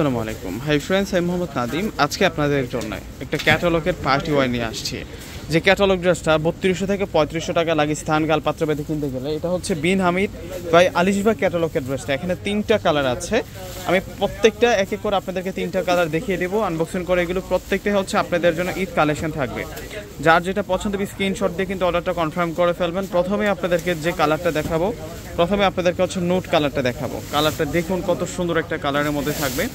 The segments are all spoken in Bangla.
আসসালামু আলাইকুম। হাই ফ্রেন্ডস, আমি মোহাম্মদ নাদিম। আজকে আপনাদের জন্য একটা ক্যাটালগের পার্টি ওয়্যার নিয়ে আসছি। যে ক্যাটালগ ড্রেসটা 3200 থেকে 3500 টাকা লাগে স্থান কাল পাত্রভেদে কিনতে গেলে। এটা হচ্ছে বিন হামিদ বাই আলিশবা ক্যাটালগের ড্রেসটা। এখানে 3টা কালার আছে। আমি প্রত্যেকটা এক এক করে আপনাদেরকে 3টা কালার দেখিয়ে দেবো, আনবক্সিং করে। এগুলো প্রত্যেকটাই হচ্ছে আপনাদের জন্য ঈদ কালেকশন থাকবে। যার যেটা পছন্দ হবে স্ক্রিনশট দিয়ে কিন্তু অর্ডারটা কনফার্ম করে ফেলবেন। প্রথমে আপনাদেরকে যে কালারটা দেখাবো, প্রথমে আপনাদেরকে হচ্ছে নোট কালারটা দেখাবো। কালারটা দেখুন কত সুন্দর একটা কালারের মধ্যে থাকবে।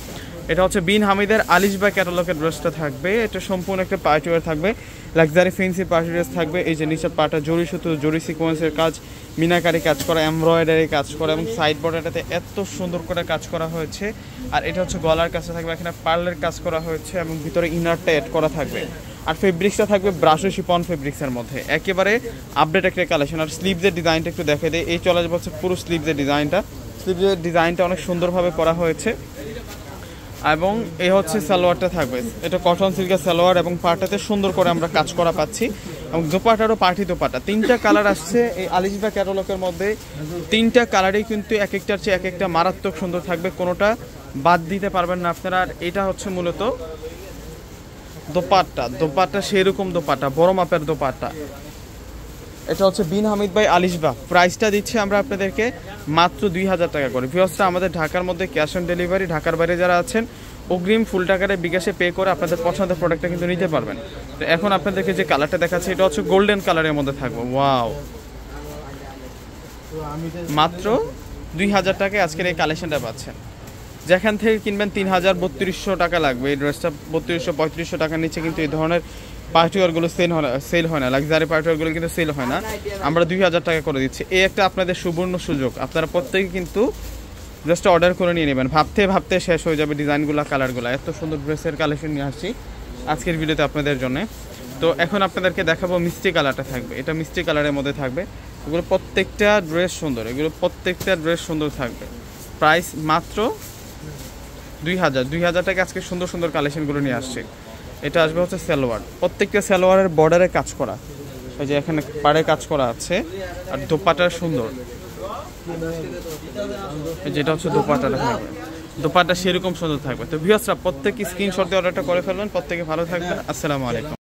এটা হচ্ছে বিন হামিদের আলিশবা ক্যাটালগের ড্রেসটা থাকবে। এটা সম্পূর্ণ একটা পার্টি ওয়্যার থাকবে, লাক্সারি ফেন্সি পার্টি ড্রেস থাকবে। এই যে নিচের পাটা জরি সুতো, জরি সিকোয়েন্সের কাজ, মিনাকারি কাজ করা, এমব্রয়ডারি কাজ করা এবং সাইড বর্ডারটাতে এত সুন্দর করে কাজ করা হয়েছে। আর এটা হচ্ছে গলার কাছে থাকবে, এখানে পার্লের কাজ করা হয়েছে এবং ভিতরে ইনারটা অ্যাড করা থাকবে। আর ফেব্রিক্সটা থাকবে ব্রাশো শিপন ফেব্রিক্সের মধ্যে, একেবারে আপডেট একটা কালেকশন। আর স্লিভসের ডিজাইনটা একটু দেখে দেয়। এই চলে যাচ্ছে পুরো স্লিভসের ডিজাইনটা। স্লিভসের ডিজাইনটা অনেক সুন্দরভাবে করা হয়েছে। এবং এই হচ্ছে সালোয়ারটা থাকবে, এটা কটন সিল্কের সালোয়ার এবং পাটাতে সুন্দর করে আমরা কাজ করা পাচ্ছি। এবং দোপাটারও পার্টি দোপাটা। 3টা কালার আসছে এই আলিশবা ক্যাটালগের মধ্যে। 3টা কালারই কিন্তু এক একটার চেয়ে এক একটা মারাত্মক সুন্দর থাকবে, কোনোটা বাদ দিতে পারবেন না আপনারা। আর এটা হচ্ছে মূলত দোপাট্টা সেরকম দোপাট্টা, বড় মাপের দোপাট্টা। এটা হচ্ছে বিন হামিদ বাই আলিশবা। প্রাইসটা দিচ্ছি আমরা আপনাদেরকে মাত্র 2000 টাকা করে। ভিউয়ার্সরা, আমাদের ঢাকার মধ্যে ক্যাশ অন ডেলিভারি, ঢাকার বাইরে যারা আছেন অগ্রিম ফুল টাকারে বিকাশে পে করে আপনাদের পছন্দের প্রোডাক্টটা কিন্তু নিতে পারবেন। তো এখন আপনাদেরকে যে কালারটা দেখাচ্ছি, এটা হচ্ছে গোল্ডেন কালারের মধ্যে থাকবে। ওয়াও, মাত্র 2000 টাকায় আজকের এই কালেকশনটা পাচ্ছেন। যেখান থেকে কিনবেন 3200 টাকা লাগবে। এই ড্রেসটা 3200-3500 টাকার নিচে কিন্তু এই ধরনের পার্টিওয়ারগুলো সেল হয় না। লাক্সারি পার্টিওয়ারগুলো কিন্তু সেল হয় না। আমরা 2000 টাকা করে দিচ্ছি। এই একটা আপনাদের সুবর্ণ সুযোগ। আপনারা প্রত্যেকে কিন্তু ড্রেসটা অর্ডার করে নিয়ে নেবেন। ভাবতে ভাবতে শেষ হয়ে যাবে ডিজাইনগুলো, কালারগুলো। এত সুন্দর ড্রেসের কালেকশন নিয়ে আসছি আজকের ভিডিওতে আপনাদের জন্য। তো এখন আপনাদেরকে দেখাবো মিষ্টি কালারটা থাকবে। এটা মিষ্টি কালারের মধ্যে থাকবে। এগুলো প্রত্যেকটা ড্রেস সুন্দর, এগুলো প্রত্যেকটা ড্রেস সুন্দর থাকবে। প্রাইস মাত্র 2000 টাকা আজকে সুন্দর সুন্দর কালেকশনগুলো নিয়ে আসছে। এটা আসবে হচ্ছে সালোয়ার, প্রত্যেকটা সালোয়ারের বর্ডারে কাজ করা। এই যে এখানে পাড়ে কাজ করা আছে। আর দোপাটা সুন্দর, যেটা হচ্ছে দোপাটাটা থাকবে। দোপাটা সেরকম সুন্দর থাকবে। তো ভিউয়ার্সরা, প্রত্যেকে স্ক্রিনশট দিয়ে অর্ডারটা করে ফেলবেন। প্রত্যেকে ভালো থাকবেন। আসসালামু আলাইকুম।